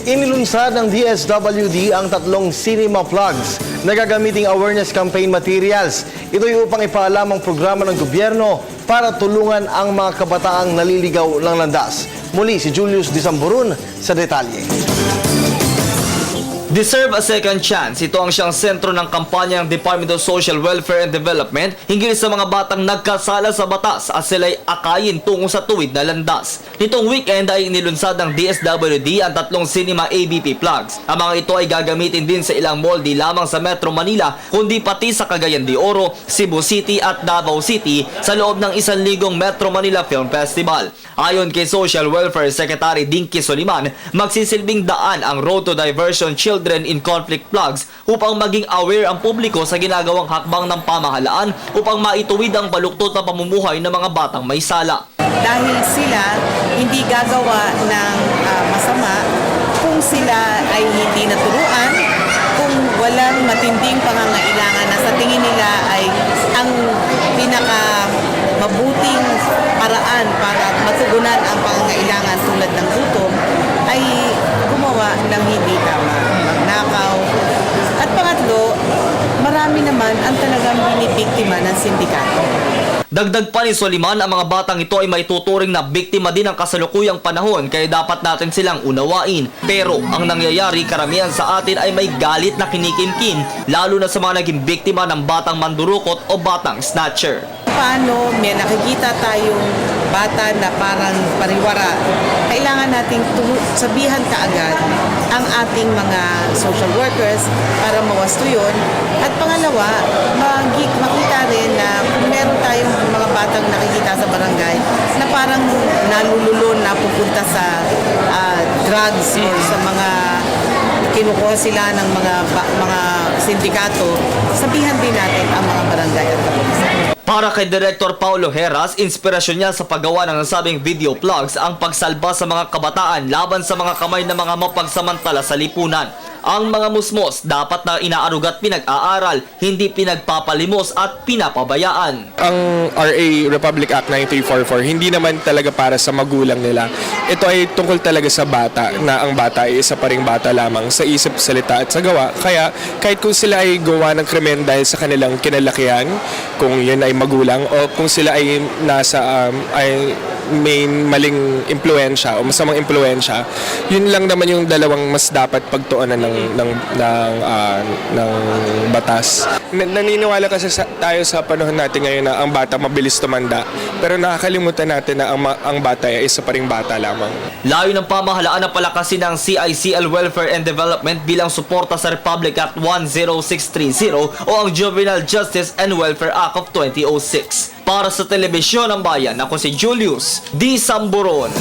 Inilunsad ng DSWD ang tatlong cinema plugs na gagamiting awareness campaign materials. Ito'y upang ipaalam ang programa ng gobyerno para tulungan ang mga kabataang naliligaw ng landas. Muli si Julius Disamburun sa detalye. Deserve a Second Chance. Ito ang siyang sentro ng kampanya ng Department of Social Welfare and Development hinggil sa mga batang nagkasala sa batas at sila'y akayin tungo sa tuwid na landas. Nitong weekend ay inilunsad ng DSWD ang tatlong cinema ABP plugs. Ang mga ito ay gagamitin din sa ilang mall di lamang sa Metro Manila kundi pati sa Cagayan de Oro, Cebu City at Davao City sa loob ng 1,000 Metro Manila Film Festival. Ayon kay Social Welfare Secretary Dinky Soliman, magsisilbing daan ang Road to Diversion Children in Conflict plugs upang maging aware ang publiko sa ginagawang hakbang ng pamahalaan upang maituwid ang baluktot na pamumuhay ng mga batang may sala. Dahil sila hindi gagawa ng masama kung sila ay hindi naturuan, kung walang matinding pangangailangan na sa tingin nila ay ang pinaka mabuting paraan para matugunan ang pangangailangan tulad ng gutom ay gumawa ng hindi tama, magnakaw. At pangatlo, marami naman ang talagang binibiktima ng sindikato. Dagdag pa ni Soliman, ang mga batang ito ay maituturing na biktima din ng kasalukuyang panahon kaya dapat natin silang unawain. Pero ang nangyayari karamihan sa atin ay may galit na kinikimkim lalo na sa mga naging biktima ng batang mandurukot o batang snatcher. Paano may nakikita tayong bata na parang pariwara, kailangan nating sabihan kaagad ang ating mga social workers para mawasto yun. At pangalawa, makita rin na kung meron tayong mga batang nakikita sa barangay na parang nalululon na pupunta sa drugs or sa mga kinukuha sila ng mga sindikato, sabihan din natin ang mga barangay at kapulisan. Para kay Director Paulo Heras, inspirasyon niya sa paggawa ng nasabing video plugs ang pagsalba sa mga kabataan laban sa mga kamay ng mga mapagsamantala sa lipunan. Ang mga musmos dapat na inaarugat pinag-aaral, hindi pinagpapalimos at pinapabayaan. Ang RA Republic Act 9344 hindi naman talaga para sa magulang nila. Ito ay tungkol talaga sa bata, na ang bata ay isa pa ring bata lamang sa isip, salita at sa gawa. Kaya kahit kung sila ay gawa ng krimen dahil sa kanilang kinalakihan, kung yun ay magulang o kung sila ay nasa ay may maling impluensya o masamang impluensya, yun lang naman yung dalawang mas dapat pagtuunan ng batas. Naniniwala kasi tayo sa panahon natin ngayon na ang bata mabilis tumanda, pero nakakalimutan natin na ang bata ay isa pa ring bata lamang. Layo ng pamahalaan na palakasin ng CICL Welfare and Development bilang suporta sa Republic Act 10630 o ang Juvenile Justice and Welfare Act of 2006. Para sa Telebisyon ng Bayan, ako si Julius Disamburun.